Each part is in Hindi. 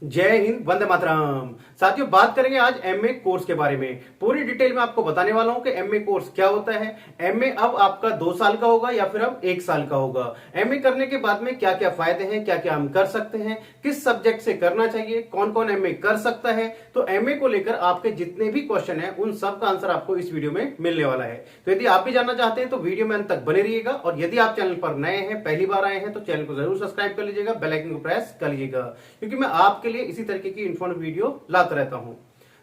जय हिंद, वंदे मातरम। साथियों, बात करेंगे आज एमए कोर्स के बारे में। पूरी डिटेल में आपको बताने वाला हूं कि एमए कोर्स क्या होता है। एमए अब आपका 2 साल का होगा या फिर अब 1 साल का होगा। एमए करने के बाद में क्या क्या फायदे हैं, क्या क्या हम कर सकते हैं, किस सब्जेक्ट से करना चाहिए, कौन कौन एमए कर सकता है। तो एमए को लेकर आपके जितने भी क्वेश्चन है उन सब का आंसर आपको इस वीडियो में मिलने वाला है। तो यदि आप भी जानना चाहते हैं तो वीडियो में अंत तक बने रहिएगा। और यदि आप चैनल पर नए हैं, पहली बार आए हैं, तो चैनल को जरूर सब्सक्राइब कर लीजिएगा, बेल आइकन को प्रेस कर लीजिएगा, क्योंकि मैं आपके लिए इसी तरीके की इन्फॉर्मेटिव वीडियो लाता रहता हूं।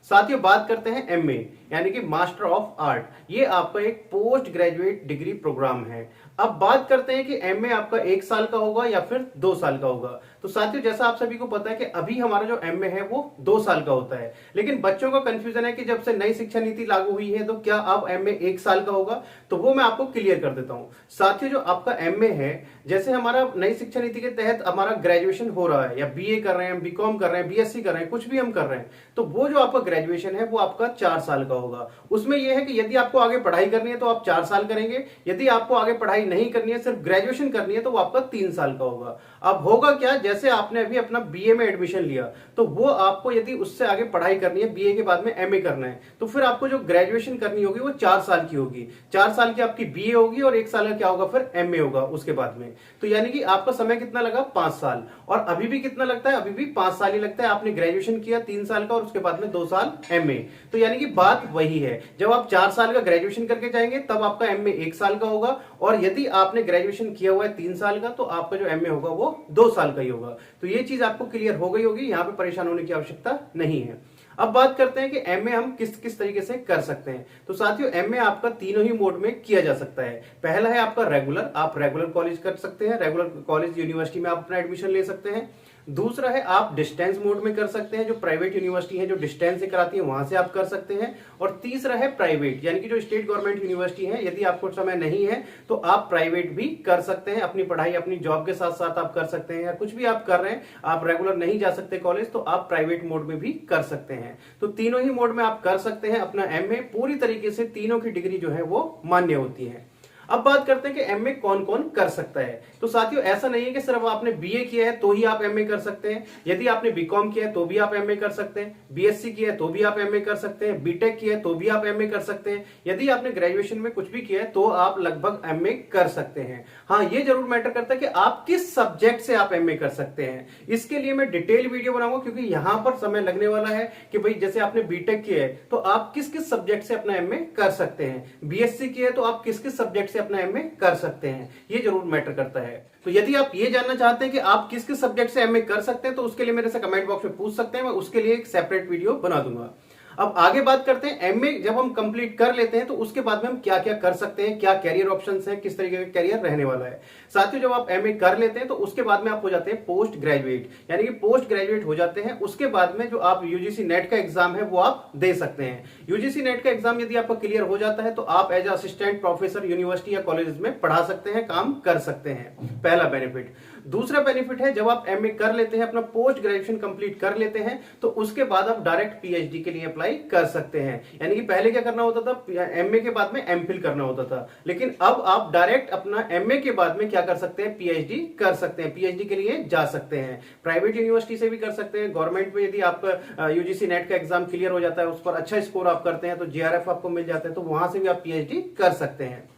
साथियों, बात करते हैं एमए यानी कि मास्टर ऑफ आर्ट। ये आपका एक पोस्ट ग्रेजुएट डिग्री प्रोग्राम है। अब बात करते हैं कि एमए आपका 1 साल का होगा या फिर 2 साल का होगा। तो साथियों, जैसा आप सभी को पता है कि अभी हमारा जो एमए है वो 2 साल का होता है, लेकिन बच्चों का कंफ्यूजन है कि जब से नई शिक्षा नीति लागू हुई है तो क्या अब एमए 1 साल का होगा। तो वो मैं आपको क्लियर कर देता हूं। साथियों, जो आपका एमए है, जैसे हमारा नई शिक्षा नीति के तहत हमारा ग्रेजुएशन हो रहा है या बीए कर रहे हैं, बीकॉम कर रहे हैं, बीएससी कर रहे हैं, कुछ भी हम कर रहे हैं, तो वो जो आपका ग्रेजुएशन है वो आपका 4 साल का होगा। उसमें यह है कि यदि आपको आगे पढ़ाई करनी है तो आप 4 साल करेंगे, यदि आपको आगे पढ़ाई नहीं करनी है, सिर्फ ग्रेजुएशन करनी है, तो वो आपका 3 साल का होगा। अब होगा क्या, जैसे आपने अभी अपना बीए में एडमिशन लिया, तो वो आपको यदि उससे आगे पढ़ाई करनी है, बीए के बाद में एमए करना है, तो फिर आपको जो ग्रेजुएशन करनी होगी वो 4 साल की होगी। 4 साल की आपकी बीए होगी और 1 साल का क्या होगा, फिर एमए होगा उसके बाद में। तो यानी कि आपका समय कितना लगा, 5 साल। और अभी भी कितना लगता है, अभी भी 5 साल ही लगता है। आपने ग्रेजुएशन किया 3 साल का और उसके बाद में 2 साल एमए। तो यानी कि बात वही है, जब आप 4 साल का ग्रेजुएशन करके जाएंगे तब आपका एमए 1 साल का होगा, और यदि आपने ग्रेजुएशन किया हुआ है 3 साल का तो आपका जो एमए होगा वो 2 साल का ही होगा। तो ये चीज आपको क्लियर हो गई होगी, यहां पे परेशान होने की आवश्यकता नहीं है। अब बात करते हैं कि एमए हम किस किस तरीके से कर सकते हैं। तो साथियों, एमए आपका तीनों ही मोड में किया जा सकता है। पहला है आपका रेगुलर, आप रेगुलर कॉलेज कर सकते हैं, रेगुलर कॉलेज यूनिवर्सिटी में आप अपना एडमिशन ले सकते हैं। दूसरा है आप डिस्टेंस मोड में कर सकते हैं, जो प्राइवेट यूनिवर्सिटी है जो डिस्टेंस से कराती है वहां से आप कर सकते हैं। और तीसरा है प्राइवेट, यानी कि जो स्टेट गवर्नमेंट यूनिवर्सिटी है, यदि आपको समय नहीं है तो आप प्राइवेट भी कर सकते हैं। अपनी पढ़ाई अपनी जॉब के साथ साथ आप कर सकते हैं, या कुछ भी आप कर रहे हैं, आप रेगुलर नहीं जा सकते कॉलेज, तो आप प्राइवेट मोड में भी कर सकते हैं। तो तीनों ही मोड में आप कर सकते हैं अपना एमए। पूरी तरीके से तीनों की डिग्री जो है वो मान्य होती है। अब बात करते हैं कि एमए कौन कौन कर सकता है। तो साथियों, ऐसा नहीं है कि सिर्फ आपने बीए किया है तो ही आप एमए कर सकते हैं। यदि आपने बीकॉम किया है तो भी आप एमए कर सकते हैं, बीएससी किया है तो भी आप एमए कर सकते हैं, बीटेक किया है तो भी आप एमए कर सकते हैं। यदि आपने ग्रेजुएशन में कुछ भी किया है तो आप लगभग एमए कर सकते हैं। हाँ, ये जरूर मैटर करता है कि आप किस सब्जेक्ट से आप एमए कर सकते हैं। इसके लिए मैं डिटेल वीडियो बनाऊंगा, क्योंकि यहां पर समय लगने वाला है कि भाई जैसे आपने बीटेक किया है तो आप किस किस सब्जेक्ट से अपना एमए कर सकते हैं, बीएससी किया है तो आप किस किस सब्जेक्ट से अपना एमए कर सकते हैं। ये जरूर मैटर करता है। तो यदि आप ये जानना चाहते हैं कि आप किस किस सब्जेक्ट से एमए कर सकते हैं तो उसके लिए मेरे से कमेंट बॉक्स में पूछ सकते हैं, मैं उसके लिए एक सेपरेट वीडियो बना दूंगा। अब आगे बात करते हैं, एमए जब हम कंप्लीट कर लेते हैं तो उसके बाद में हम क्या क्या कर सकते हैं, क्या कैरियर ऑप्शंस हैं, किस तरीके का कैरियर रहने वाला है। साथियों, जब आप एमए कर लेते हैं तो उसके बाद में आप हो जाते हैं पोस्ट ग्रेजुएट, यानी कि पोस्ट ग्रेजुएट हो जाते हैं। उसके बाद में जो आप यूजीसी नेट का एग्जाम है वो आप दे सकते हैं। यूजीसी नेट का एग्जाम यदि आपका क्लियर हो जाता है तो आप एज असिस्टेंट प्रोफेसर यूनिवर्सिटी या कॉलेज में पढ़ा सकते हैं, काम कर सकते हैं। पहला बेनिफिट। दूसरा बेनिफिट है, जब आप एमए कर लेते हैं, अपना पोस्ट ग्रेजुएशन कंप्लीट कर लेते हैं, तो उसके बाद आप डायरेक्ट पीएचडी के लिए अप्लाई कर सकते हैं। यानी कि पहले क्या करना होता था, एमए के बाद में एमफिल करना होता था, लेकिन अब आप डायरेक्ट अपना एमए के बाद में क्या कर सकते हैं, पीएचडी कर सकते हैं, पीएचडी के लिए जा सकते हैं। प्राइवेट यूनिवर्सिटी से भी कर सकते हैं, गवर्नमेंट में यदि आपका यूजीसी नेट का एग्जाम क्लियर हो जाता है, उस पर अच्छा स्कोर आप करते हैं तो जेआरएफ आपको मिल जाता है, तो वहां से भी आप पीएचडी कर सकते हैं।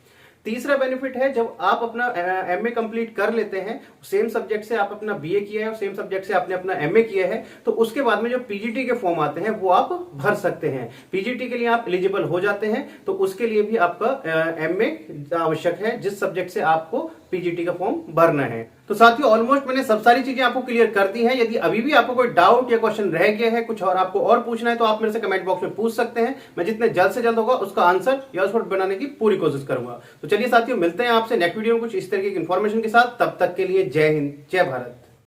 तीसरा बेनिफिट है, जब आप अपना एमए कंप्लीट कर लेते हैं, सेम सब्जेक्ट से आप अपना बीए किया है और सेम सब्जेक्ट से आपने अपना एमए किया है, तो उसके बाद में जो पीजीटी के फॉर्म आते हैं वो आप भर सकते हैं। पीजीटी के लिए आप एलिजिबल हो जाते हैं, तो उसके लिए भी आपका एमए आवश्यक है, जिस सब्जेक्ट से आपको पीजीटी का फॉर्म भरना है। तो साथियों, ऑलमोस्ट मैंने सब सारी चीजें आपको क्लियर कर दी हैं। यदि अभी भी आपको कोई डाउट या क्वेश्चन रह गया है, कुछ और आपको और पूछना है, तो आप मेरे से कमेंट बॉक्स में पूछ सकते हैं। मैं जितने जल्द से जल्द होगा उसका आंसर या उस पर बनाने की पूरी कोशिश करूंगा। तो चलिए साथियों, मिलते हैं आपसे नेक्स्ट वीडियो में कुछ इस तरीके की इन्फॉर्मेशन के साथ। तब तक के लिए जय हिंद, जय भारत।